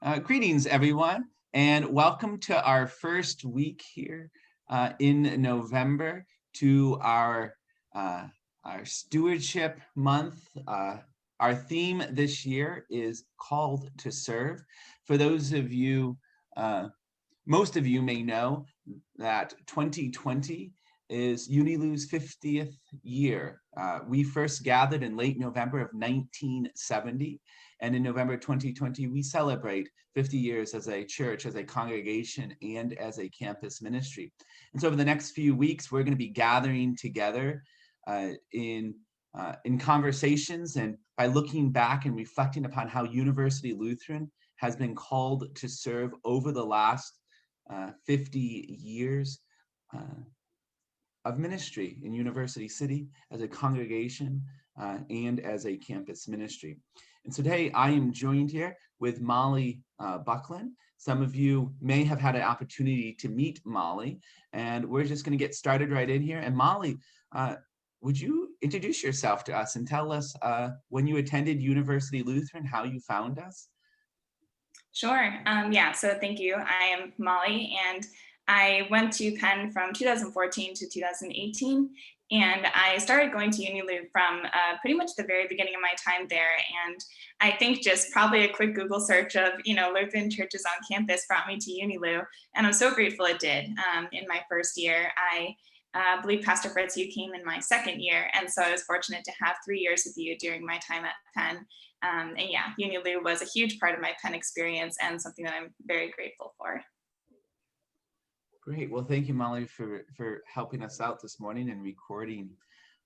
Greetings, everyone, and welcome to our first week here in November to our Stewardship Month. Our theme this year is Called to Serve. For those of you, most of you may know that 2020 is UniLu's 50th year. We first gathered in late November of 1970. And in November 2020, we celebrate 50 years as a church, as a congregation, and as a campus ministry. And so over the next few weeks, we're going to be gathering together in conversations and by looking back and reflecting upon how University Lutheran has been called to serve over the last 50 years of ministry in University City as a congregation and as a campus ministry. And today I am joined here with Molly Buckland. Some of you may have had an opportunity to meet Molly, and we're just going to get started right in here. And Molly, would you introduce yourself to us and tell us when you attended University Lutheran, how you found us? Sure. So thank you. I am Molly, and I went to Penn from 2014 to 2018, and I started going to UniLu from pretty much the very beginning of my time there. And I think just probably a quick Google search of, Lutheran churches on campus brought me to UniLu, and I'm so grateful it did. In my first year, I believe Pastor Fritz, you came in my second year, and so I was fortunate to have 3 years with you during my time at Penn. UniLu was a huge part of my Penn experience and something that I'm very grateful for. Great. Well, thank you, Molly, for helping us out this morning and recording.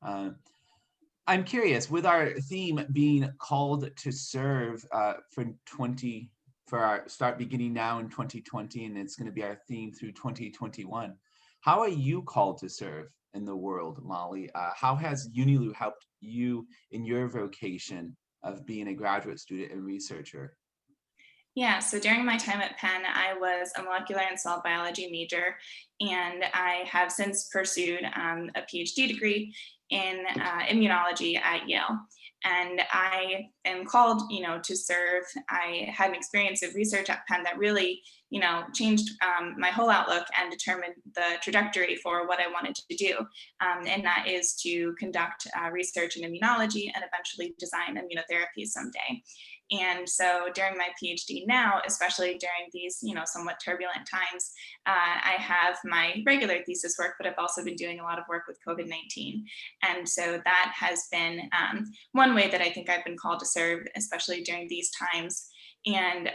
I'm curious, with our theme being called to serve for our start beginning now in 2020, and it's going to be our theme through 2021. How are you called to serve in the world, Molly? How has UniLu helped you in your vocation of being a graduate student and researcher? Yeah, so during my time at Penn, I was a molecular and cell biology major, and I have since pursued a PhD degree in immunology at Yale. And I am called, to serve. I had an experience of research at Penn that really, changed my whole outlook and determined the trajectory for what I wanted to do. And that is to conduct research in immunology and eventually design immunotherapy someday. And so during my PhD now, especially during these, somewhat turbulent times, I have my regular thesis work, but I've also been doing a lot of work with COVID-19. And so that has been one way that I think I've been called to serve, especially during these times. And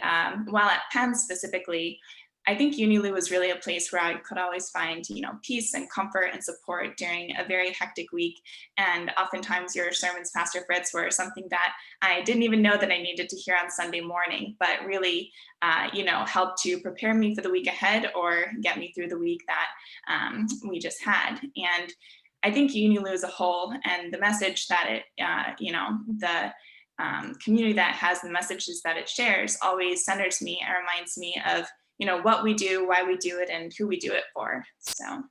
while at Penn specifically, I think UniLu was really a place where I could always find, peace and comfort and support during a very hectic week. And oftentimes your sermons, Pastor Fritz, were something that I didn't even know that I needed to hear on Sunday morning, but really, helped to prepare me for the week ahead or get me through the week that we just had. And I think UniLu as a whole and the message that it, the community that has the messages that it shares always centers me and reminds me of what we do, why we do it, and who we do it for. So.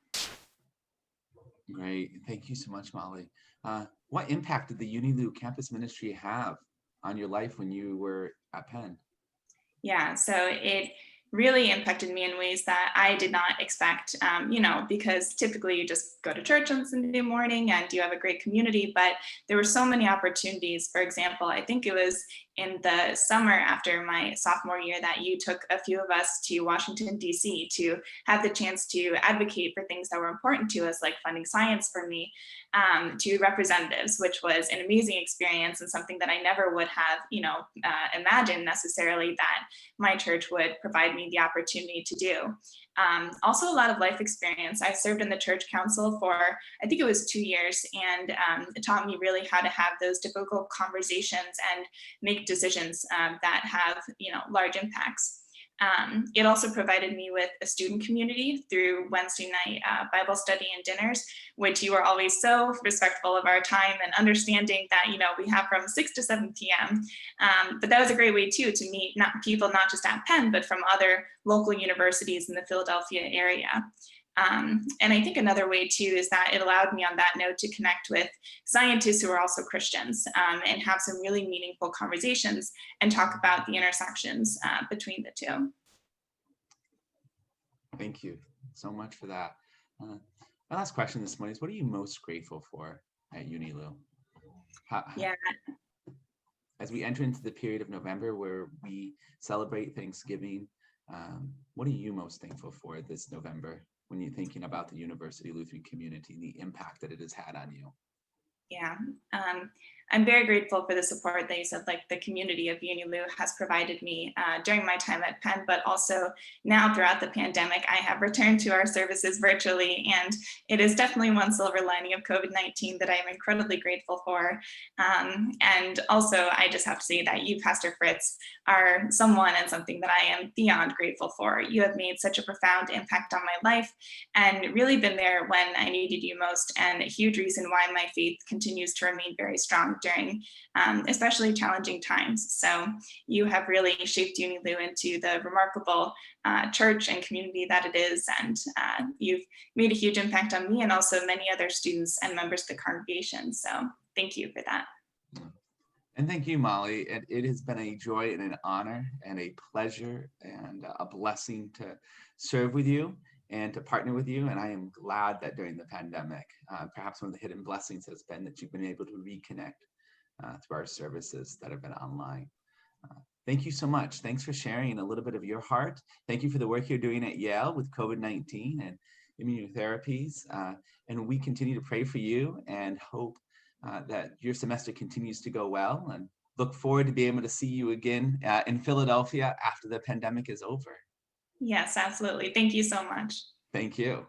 Great. Thank you so much, Molly. What impact did the UniLu campus ministry have on your life when you were at Penn? Yeah, so it really impacted me in ways that I did not expect, because typically you just go to church on Sunday morning and you have a great community, but there were so many opportunities. For example, I think it was in the summer after my sophomore year that you took a few of us to Washington, D.C. to have the chance to advocate for things that were important to us, like funding science for me, to representatives, which was an amazing experience and something that I never would have, imagined necessarily that my church would provide me the opportunity to do. Also a lot of life experience. I served in the church council for, I think it was 2 years, and it taught me really how to have those difficult conversations and make decisions that have, large impacts. It also provided me with a student community through Wednesday night Bible study and dinners, which you were always so respectful of our time and understanding that, we have from 6 to 7 p.m. But that was a great way too to meet people not just at Penn, but from other local universities in the Philadelphia area. And I think another way too is that it allowed me on that note to connect with scientists who are also Christians, and have some really meaningful conversations and talk about the intersections between the two. Thank you so much for that. My last question this morning is, what are you most grateful for at UniLu? Yeah. As we enter into the period of November where we celebrate Thanksgiving, what are you most thankful for this November when you're thinking about the University Lutheran community and the impact that it has had on you? Yeah, I'm very grateful for the support that you said, like the community of UniLu has provided me during my time at Penn, but also now throughout the pandemic, I have returned to our services virtually, and it is definitely one silver lining of COVID-19 that I am incredibly grateful for. And also, I just have to say that you, Pastor Fritz, are someone and something that I am beyond grateful for. You have made such a profound impact on my life and really been there when I needed you most, and a huge reason why my faith continues to remain very strong during especially challenging times. So you have really shaped UniLu into the remarkable church and community that it is, and you've made a huge impact on me and also many other students and members of the congregation. So thank you for that. And thank you, Molly. It has been a joy and an honor and a pleasure and a blessing to serve with you and to partner with you. And I am glad that during the pandemic, perhaps one of the hidden blessings has been that you've been able to reconnect through our services that have been online. Thank you so much. Thanks for sharing a little bit of your heart. Thank you for the work you're doing at Yale with COVID-19 and immunotherapies. And we continue to pray for you and hope that your semester continues to go well, and look forward to being able to see you again in Philadelphia after the pandemic is over. Yes, absolutely. Thank you so much. Thank you.